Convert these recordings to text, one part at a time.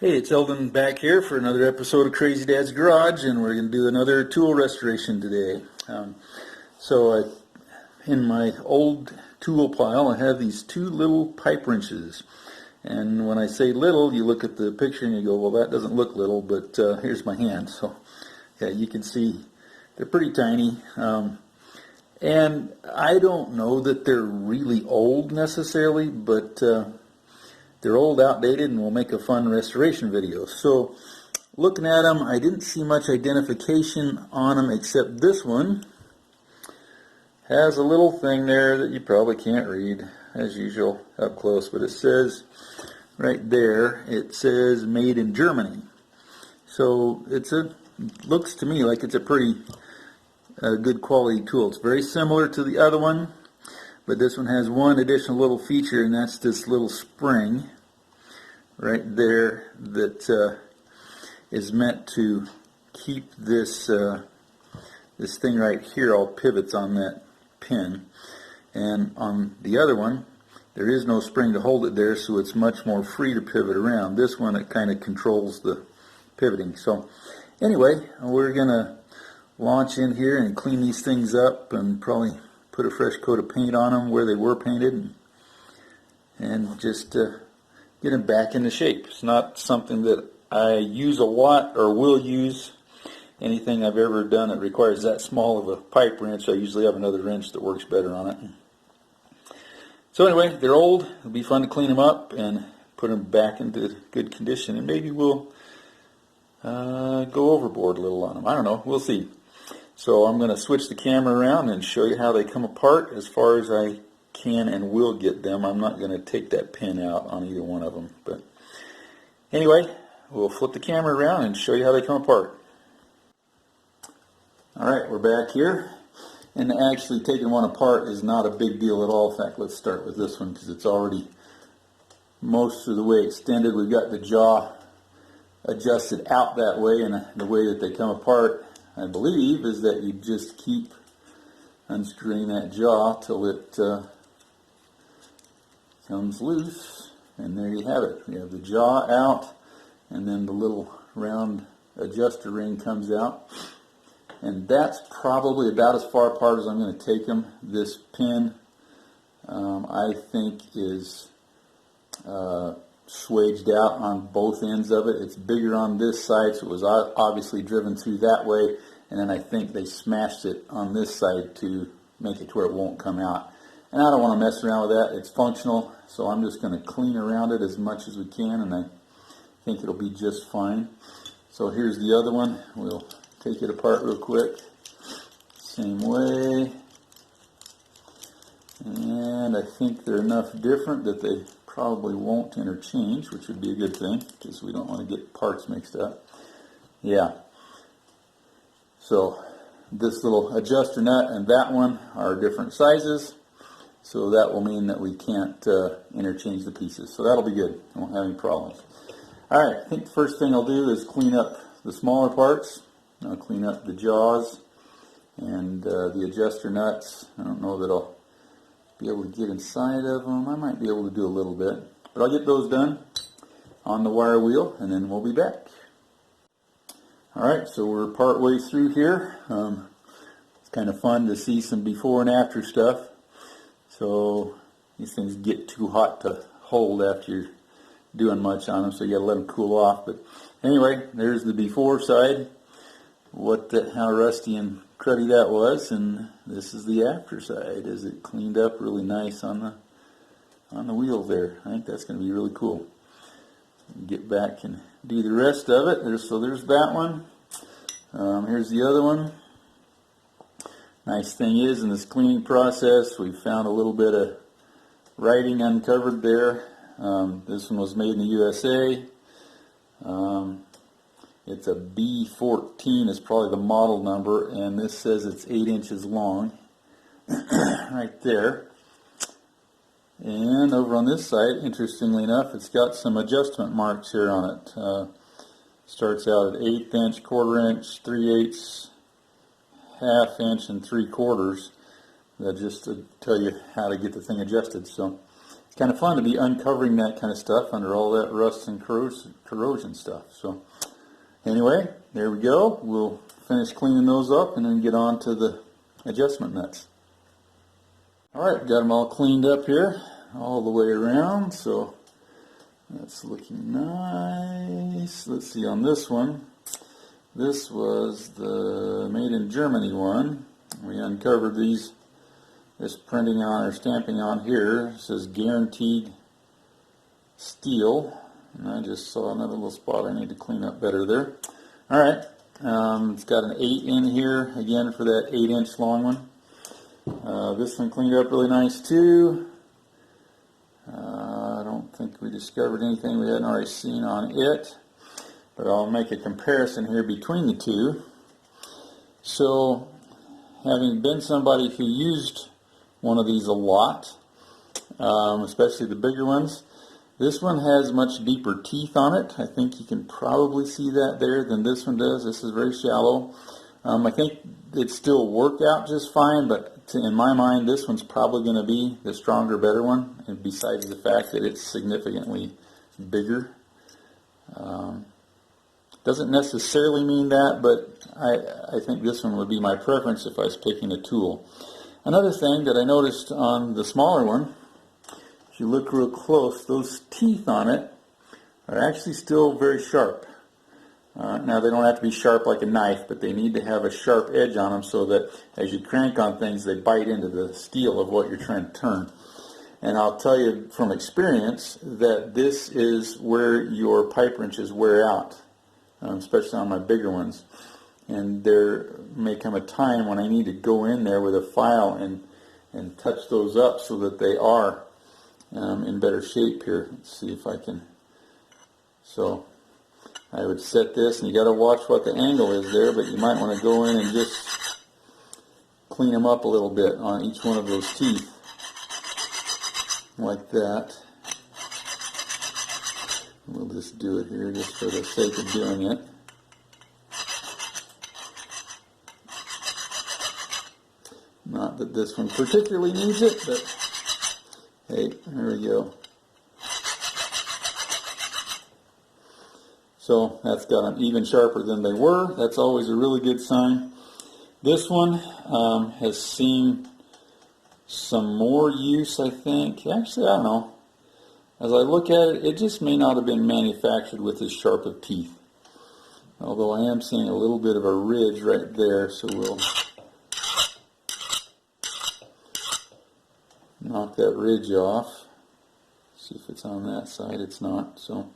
Hey, it's Eldon back here for another episode of Crazy Dad's Garage, and we're going to do another tool restoration today. In my old tool pile, I have these two little pipe wrenches. And when I say little, you look at the picture and you go, well, that doesn't look little, but here's my hand. So, yeah, you can see they're pretty tiny. And I don't know that they're really old necessarily, but they're old, outdated, and we'll make a fun restoration video. So, looking at them, I didn't see much identification on them except this one has a little thing there that you probably can't read, as usual, up close, but it says right there, it says made in Germany. So, looks to me like it's a pretty good quality tool. It's very similar to the other one, but this one has one additional little feature, and that's this little spring right there that is meant to keep this this thing right here all pivots on that pin. And on the other one, there is no spring to hold it there, so it's much more free to pivot around. This one, it kind of controls the pivoting. So anyway, we're going to launch in here and clean these things up and probably put a fresh coat of paint on them where they were painted and just get them back into shape. It's not something that I use a lot or will use. Anything I've ever done that requires that small of a pipe wrench, I usually have another wrench that works better on it. So anyway, they're old. It'll be fun to clean them up and put them back into good condition, and maybe we'll go overboard a little on them. I don't know. We'll see. So I'm going to switch the camera around and show you how they come apart as far as I can and will get them. I'm not going to take that pin out on either one of them. But anyway, we'll flip the camera around and show you how they come apart. Alright, we're back here. And actually taking one apart is not a big deal at all. In fact, let's start with this one because it's already most of the way extended. We've got the jaw adjusted out that way, and the way that they come apart, I believe, is that you just keep unscrewing that jaw till it comes loose, and there you have it. We have the jaw out, and then the little round adjuster ring comes out, and that's probably about as far apart as I'm going to take them. This pin, I think, is swaged out on both ends of it. It's bigger on this side, so it was obviously driven through that way, and then I think they smashed it on this side to make it to where it won't come out. And I don't want to mess around with that. It's functional, so I'm just going to clean around it as much as we can, and I think it'll be just fine. So here's the other one. We'll take it apart real quick. Same way. And I think they're enough different that they probably won't interchange, which would be a good thing because we don't want to get parts mixed up. Yeah. So this little adjuster nut and that one are different sizes, so that will mean that we can't interchange the pieces. So that'll be good. I won't have any problems. Alright, I think the first thing I'll do is clean up the smaller parts. I'll clean up the jaws and the adjuster nuts. I don't know that I'll be able to get inside of them. I might be able to do a little bit, but I'll get those done on the wire wheel, and then we'll be back. Alright, so we're part way through here. It's kind of fun to see some before and after stuff. So these things get too hot to hold after you're doing much on them, so you got to let them cool off. But anyway, there's the before side, how rusty and cruddy that was, and this is the after side. Is it cleaned up really nice on the wheels there? I think that's going to be really cool. Get back and do the rest of it. So there's that one. Here's the other one. Nice thing is, in this cleaning process, we found a little bit of writing uncovered there. This one was made in the USA. It's a B14 is probably the model number, and this says it's 8 inches long right there. And over on this side, interestingly enough, it's got some adjustment marks here on it. Starts out at 1/8 inch, 1/4 inch, 3/8, 1/2 inch, and 3/4. Just to tell you how to get the thing adjusted. So it's kind of fun to be uncovering that kind of stuff under all that rust and corrosion stuff. So anyway, there we go. We'll finish cleaning those up and then get on to the adjustment nuts. Alright, got them all cleaned up here all the way around, so that's looking nice. Let's see, on this one, this was the made in Germany one. We uncovered these, this printing on or stamping on here. It says guaranteed steel, and I just saw another little spot I need to clean up better there. Alright, it's got an 8 in here, again for that 8-inch long one. This one cleaned up really nice too. I don't think we discovered anything we hadn't already seen on it, but I'll make a comparison here between the two. So, having been somebody who used one of these a lot, especially the bigger ones, this one has much deeper teeth on it. I think you can probably see that there than this one does. This is very shallow. I think it still worked out just fine, but in my mind, this one's probably going to be the stronger, better one, and besides the fact that it's significantly bigger. Doesn't necessarily mean that, but I think this one would be my preference if I was picking a tool. Another thing that I noticed on the smaller one, if you look real close, those teeth on it are actually still very sharp. Now they don't have to be sharp like a knife, but they need to have a sharp edge on them so that as you crank on things, they bite into the steel of what you're trying to turn. And I'll tell you from experience that this is where your pipe wrenches wear out, especially on my bigger ones. And there may come a time when I need to go in there with a file and touch those up so that they are in better shape here. Let's see if I can. So I would set this, and you got to watch what the angle is there, but you might want to go in and just clean them up a little bit on each one of those teeth, like that. We'll just do it here just for the sake of doing it. Not that this one particularly needs it, but hey, there we go. So that's got them even sharper than they were. That's always a really good sign. This one has seen some more use, I think. Actually, I don't know. As I look at it, it just may not have been manufactured with as sharp of teeth. Although I am seeing a little bit of a ridge right there, so we'll knock that ridge off. See if it's on that side. It's not. So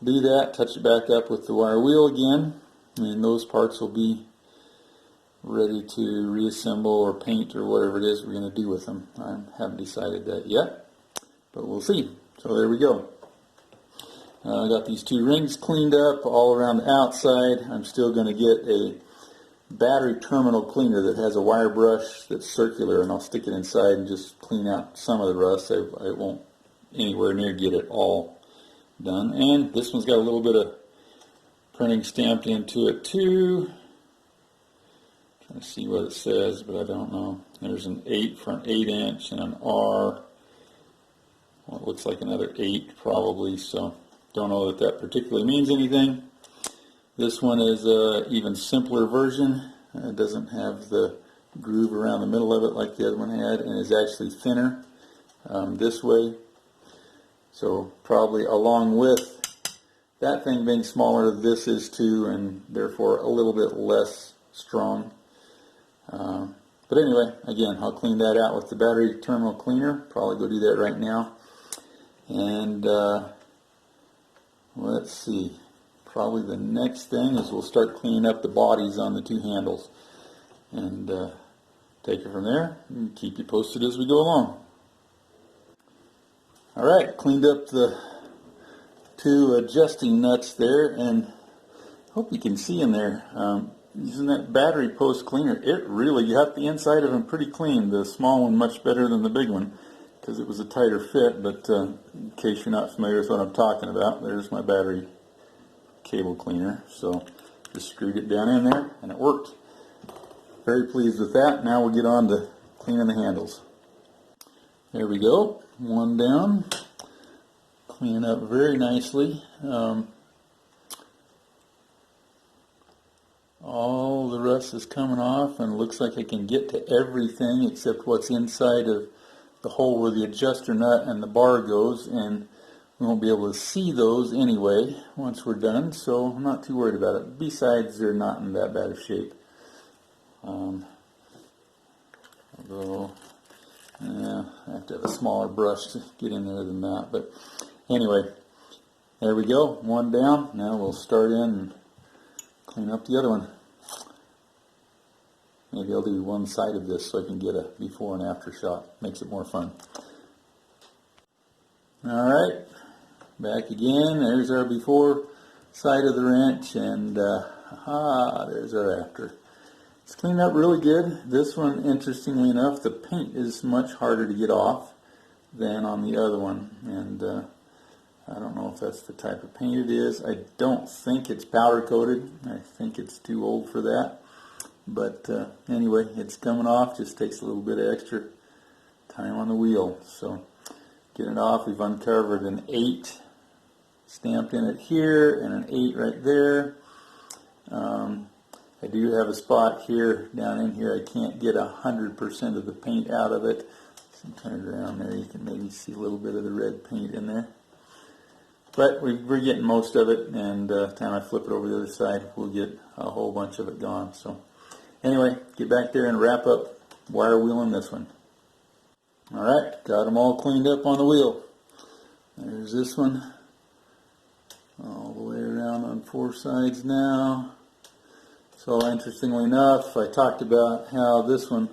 do that, touch it back up with the wire wheel again, and those parts will be ready to reassemble or paint or whatever it is we're going to do with them. I haven't decided that yet, but we'll see. So there we go. I got these two rings cleaned up all around the outside. I'm still going to get a battery terminal cleaner that has a wire brush that's circular, and I'll stick it inside and just clean out some of the rust. I won't anywhere near get it all done. And this one's got a little bit of printing stamped into it too. Trying to see what it says, but I don't know. There's an 8 for an 8-inch and an R. Well, it looks like another 8 probably, so don't know that that particularly means anything. This one is an even simpler version. It doesn't have the groove around the middle of it like the other one had, and is actually thinner this way. So probably along with that thing being smaller, this is too, and therefore a little bit less strong. But anyway, again, I'll clean that out with the battery terminal cleaner. Probably go do that right now. And let's see. Probably the next thing is we'll start cleaning up the bodies on the two handles. And take it from there and keep you posted as we go along. Alright, cleaned up the two adjusting nuts there, and hope you can see in there. Using that battery post cleaner, it really got the inside of them pretty clean. The small one much better than the big one because it was a tighter fit, but in case you're not familiar with what I'm talking about, there's my battery cable cleaner. So just screwed it down in there and it worked. Very pleased with that. Now we'll get on to cleaning the handles. There we go, one down. Clean up very nicely. All the rust is coming off, and it looks like I can get to everything except what's inside of the hole where the adjuster nut and the bar goes, and we won't be able to see those anyway once we're done, so I'm not too worried about it. Besides, they're not in that bad of shape. Although, yeah, I have to have a smaller brush to get in there than that. But anyway, there we go, one down. Now we'll start in and clean up the other one. Maybe I'll do one side of this so I can get a before and after shot. Makes it more fun. Alright, back again. There's our before side of the wrench, and there's our after. It's cleaned up really good. This one, interestingly enough, the paint is much harder to get off than on the other one, and I don't know if that's the type of paint it is. I don't think it's powder coated. I think it's too old for that. But anyway, it's coming off. Just takes a little bit of extra time on the wheel. So get it off. We've uncovered an 8 stamped in it here and an 8 right there. I do have a spot here, down in here. I can't get 100% of the paint out of it. So turn it around there. You can maybe see a little bit of the red paint in there. But we're getting most of it, and the time I flip it over the other side, we'll get a whole bunch of it gone. So anyway, get back there and wrap up wire wheeling this one. Alright, got them all cleaned up on the wheel. There's this one, all the way around on 4 sides now. So interestingly enough, I talked about how this one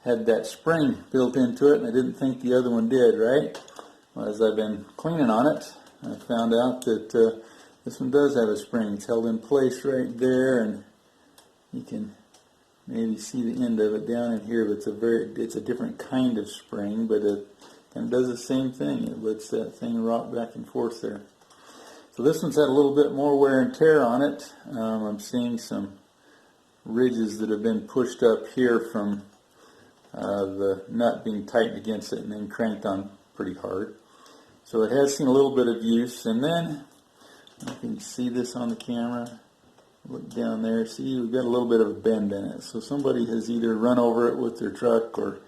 had that spring built into it, and I didn't think the other one did, right? Well, as I've been cleaning on it, I found out that this one does have a spring. It's held in place right there, and you can maybe see the end of it down in here. But it's a different kind of spring, but it kind of does the same thing. It lets that thing rock back and forth there. So this one's had a little bit more wear and tear on it. I'm seeing some ridges that have been pushed up here from the nut being tightened against it and then cranked on pretty hard. So it has seen a little bit of use. And then, you can see this on the camera. Look down there. See, we've got a little bit of a bend in it. So somebody has either run over it with their truck or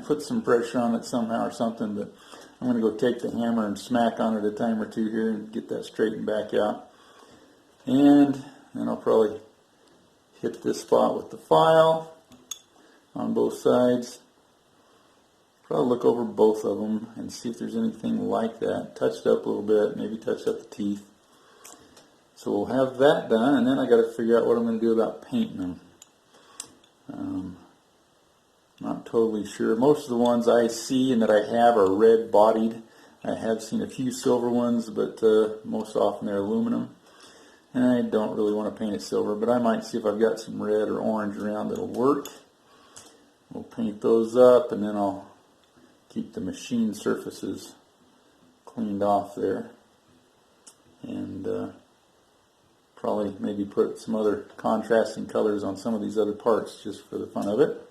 put some pressure on it somehow or something. But I'm going to go take the hammer and smack on it a time or two here and get that straightened back out. And then I'll probably hit this spot with the file on both sides. Probably look over both of them and see if there's anything like that. Touched up a little bit, maybe touch up the teeth. So we'll have that done, and then I got to figure out what I'm going to do about painting them. Not totally sure. Most of the ones I see and that I have are red bodied. I have seen a few silver ones, but most often they're aluminum. And I don't really want to paint it silver, but I might see if I've got some red or orange around that'll work. We'll paint those up, and then I'll keep the machine surfaces cleaned off there. And probably maybe put some other contrasting colors on some of these other parts just for the fun of it.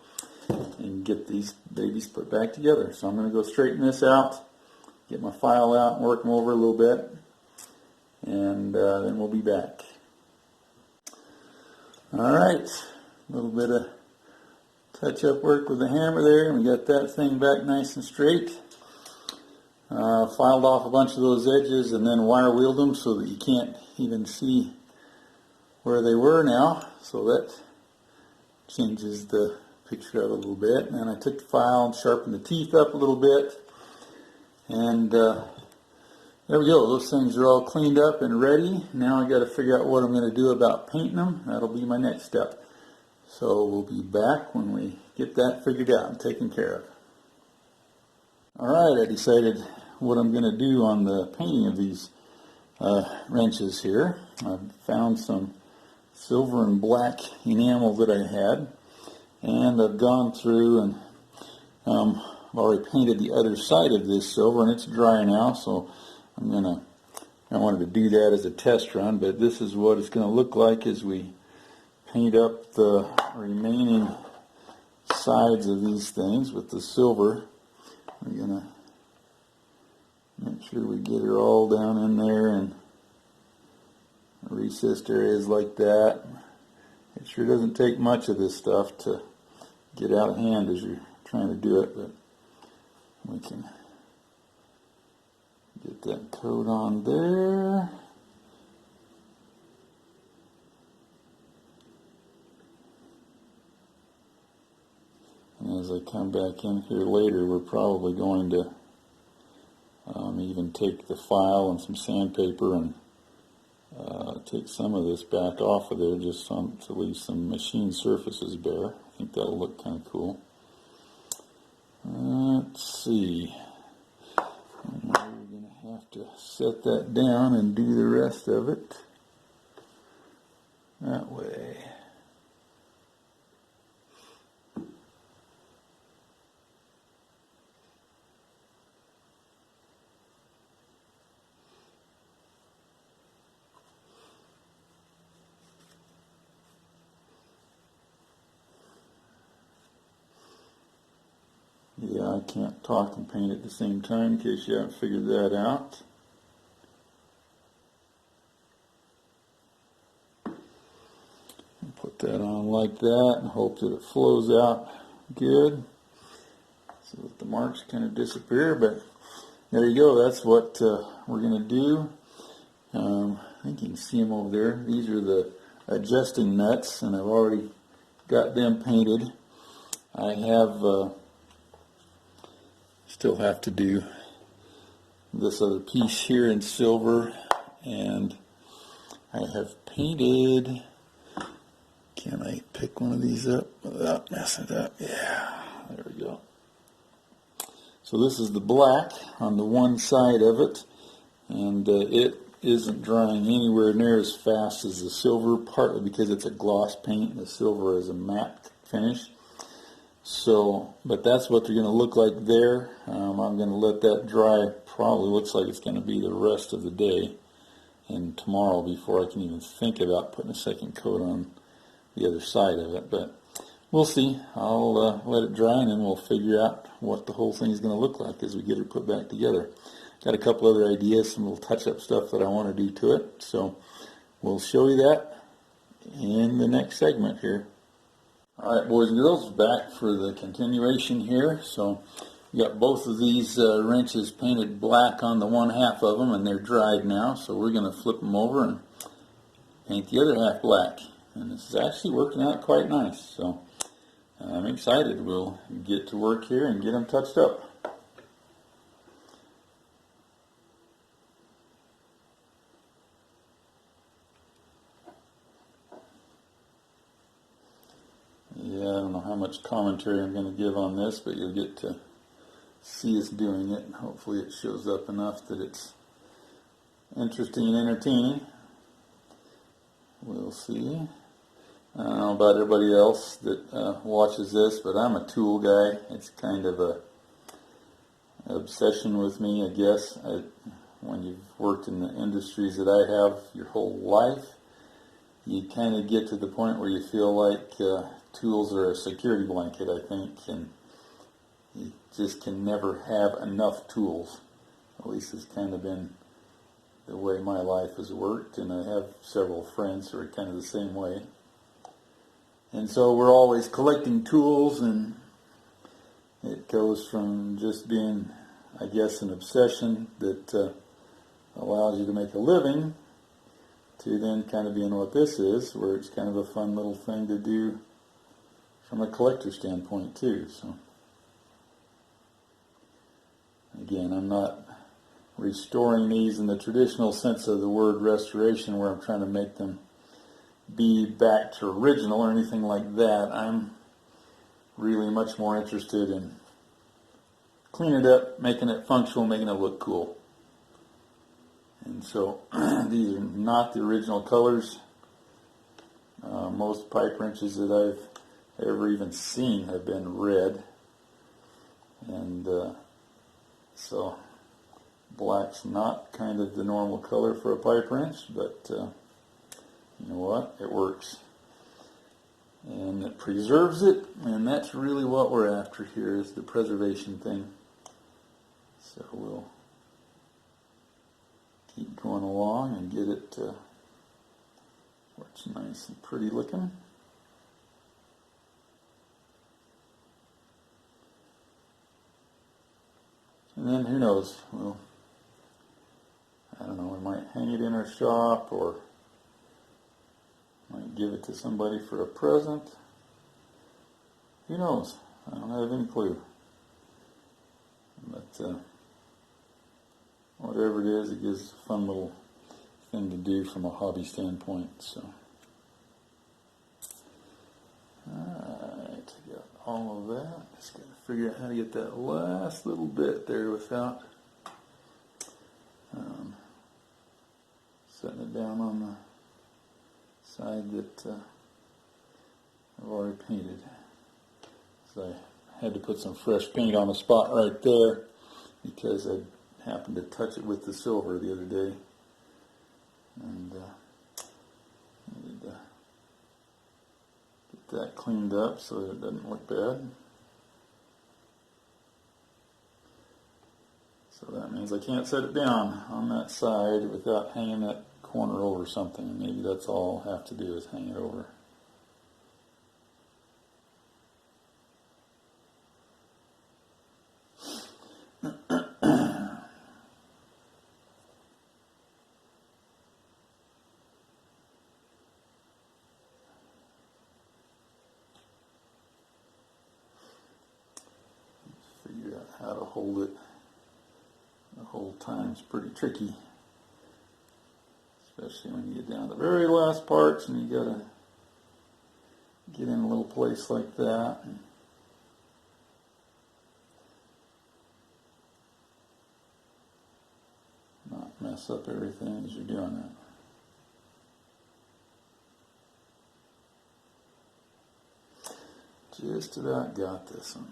And get these babies put back together. So I'm going to go straighten this out, get my file out and work them over a little bit. And then we'll be back. Alright, a little bit of touch-up work with the hammer there, and we got that thing back nice and straight. Filed off a bunch of those edges and then wire wheeled them so that you can't even see where they were now. So that changes the picture of it a little bit. And I took the file and sharpened the teeth up a little bit. And there we go. Those things are all cleaned up and ready. Now I got to figure out what I'm going to do about painting them. That'll be my next step. So we'll be back when we get that figured out and taken care of. Alright, I decided what I'm going to do on the painting of these wrenches here. I've found some silver and black enamel that I had, and I've gone through and I've already painted the other side of this silver, and it's dry now, so I wanted to do that as a test run, but this is what it's going to look like as we paint up the remaining sides of these things with the silver. We're going to make sure we get her all down in there and recessed areas like that. It sure doesn't take much of this stuff to get out of hand as you're trying to do it, but we can get that coat on there. And as I come back in here later, we're probably going to even take the file and some sandpaper and take some of this back off of there just to leave some machine surfaces bare. I think that'll look kind of cool. Let's see. And now we're going to have to set that down and do the rest of it that way. Yeah, I can't talk and paint at the same time in case you haven't figured that out. Put that on like that and hope that it flows out good so that the marks kind of disappear. But there you go, that's what we're going to do. I think you can see them over there. These are the adjusting nuts, and I've already got them painted. I have still have to do this other piece here in silver, and I have painted. Can I pick one of these up without messing it up? Yeah, there we go. So this is the black on the one side of it, and it isn't drying anywhere near as fast as the silver, partly because it's a gloss paint and the silver is a matte finish. So, but that's what they're going to look like there. I'm going to let that dry. Probably looks like it's going to be the rest of the day and tomorrow before I can even think about putting a second coat on the other side of it. But we'll see. I'll let it dry, and then we'll figure out what the whole thing is going to look like as we get it put back together. Got a couple other ideas, some little touch-up stuff that I want to do to it. So we'll show you that in the next segment here. Alright, boys and girls, back for the continuation here. So we got both of these wrenches painted black on the one half of them, and they're dried now. So we're going to flip them over and paint the other half black. And this is actually working out quite nice. So I'm excited. We'll get to work here and get them touched up. Yeah, I don't know how much commentary I'm going to give on this, but you'll get to see us doing it, and hopefully it shows up enough that it's interesting and entertaining. We'll see. I don't know about everybody else that watches this, but I'm a tool guy. It's kind of a obsession with me, I guess. When you've worked in the industries that I have your whole life, you kind of get to the point where you feel like tools are a security blanket, I think, and you just can never have enough tools. At least it's kind of been the way my life has worked, and I have several friends who are kind of the same way. And so we're always collecting tools, and it goes from just being, I guess, an obsession that allows you to make a living to then kind of being what this is, where it's kind of a fun little thing to do from a collector standpoint too. So again, I'm not restoring these in the traditional sense of the word restoration, where I'm trying to make them be back to original or anything like that. I'm really much more interested in cleaning it up, making it functional, making it look cool. And so these are not the original colors. Most pipe wrenches that I've ever even seen have been red. And so black's not kind of the normal color for a pipe wrench, but you know what? It works. And it preserves it, and that's really what we're after here, is the preservation thing. one along and get it where it's nice and pretty looking. And then who knows, well, I don't know, we might hang it in our shop or might give it to somebody for a present. Who knows? I don't have any clue. But whatever it is, it gives a fun little thing to do from a hobby standpoint. So, alright, got all of that. Just got to figure out how to get that last little bit there without setting it down on the side that I've already painted. So I had to put some fresh paint on the spot right there because I happened to touch it with the silver the other day, and needed to get that cleaned up so that it doesn't look bad. So that means I can't set it down on that side without hanging that corner over something, and maybe that's all I'll have to do is hang it over. Figure out how to hold it. The whole time's pretty tricky, especially when you get down to the very last parts and you gotta get in a little place like that. And not mess up everything as you're doing that. Just about got this one.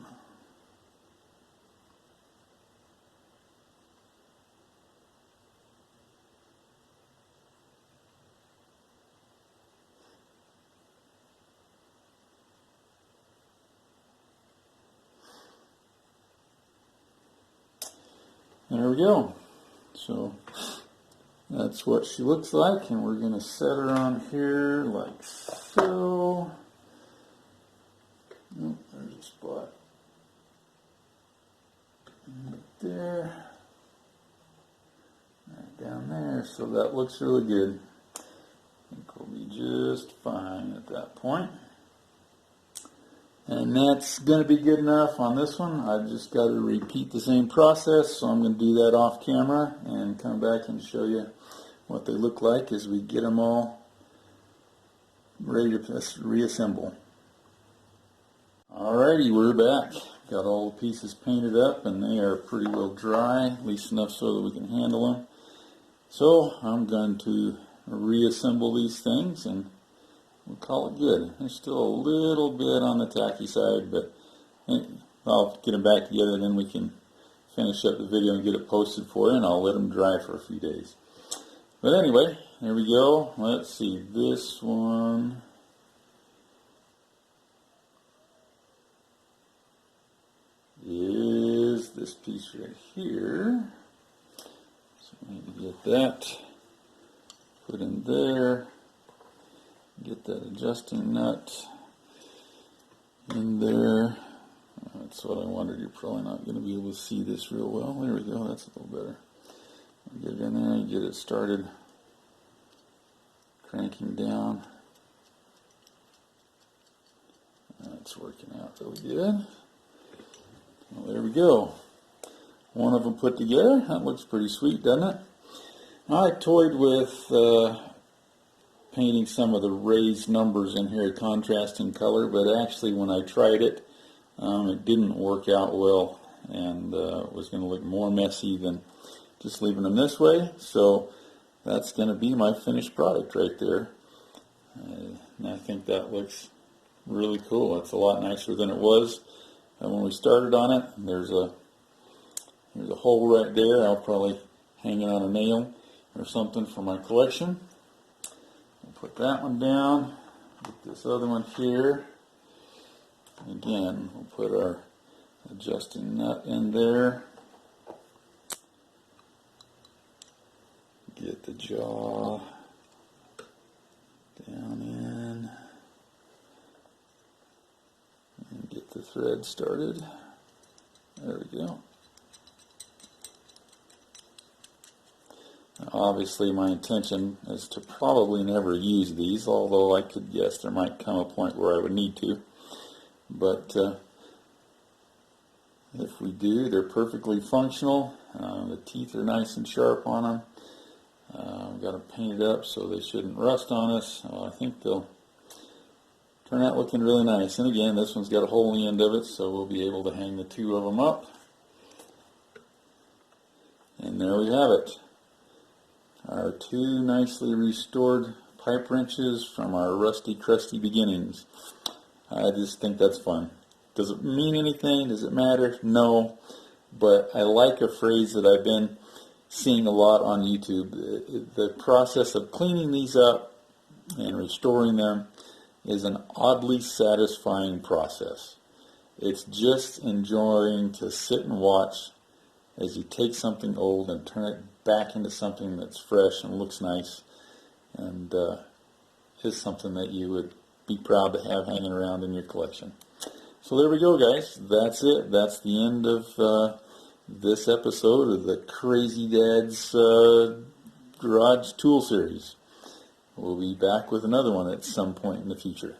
There we go. So that's what she looks like, and we're going to set her on here like so. Oh, there's a spot right there, right down there. So that looks really good. I think we'll be just fine at that point. And that's going to be good enough on this one. I've just got to repeat the same process, so I'm going to do that off camera and come back and show you what they look like as we get them all ready to reassemble. Alrighty, we're back. Got all the pieces painted up and they are pretty well dry, at least enough so that we can handle them. So I'm going to reassemble these things and we'll call it good. There's still a little bit on the tacky side, but I'll get them back together, then we can finish up the video and get it posted for you, and I'll let them dry for a few days. But anyway, there we go. Let's see, this one is this piece right here. So we need to get that put in there. Get that adjusting nut in there. That's what I wondered. You're probably not going to be able to see this real well. There we go. That's a little better. Get it in there and get it started cranking down. That's working out really good. Well, there we go. One of them put together. That looks pretty sweet, doesn't it? I toyed with painting some of the raised numbers in here, contrasting color, but actually when I tried it, it didn't work out well, and it was going to look more messy than just leaving them this way. So that's going to be my finished product right there, and I think that looks really cool. It's a lot nicer than it was when we started on it. There's a hole right there. I'll probably hang it on a nail or something for my collection. Put that one down, get this other one here. Again, we'll put our adjusting nut in there. Get the jaw down in and get the thread started. There we go. Now, obviously my intention is to probably never use these, although I could guess there might come a point where I would need to. But if we do, they're perfectly functional. The teeth are nice and sharp on them. We've got them painted up so they shouldn't rust on us. I think they'll turn out looking really nice. And again, this one's got a hole in the end of it, so we'll be able to hang the two of them up. And there we have it. Our two nicely restored pipe wrenches from our rusty, crusty beginnings. I just think that's fun. Does it mean anything? Does it matter? No. But I like a phrase that I've been seeing a lot on YouTube. The process of cleaning these up and restoring them is an oddly satisfying process. It's just enjoying to sit and watch as you take something old and turn it back into something that's fresh and looks nice and is something that you would be proud to have hanging around in your collection. So there we go, guys. That's it. That's the end of this episode of the Crazy Dad's Garage Tool Series. We'll be back with another one at some point in the future.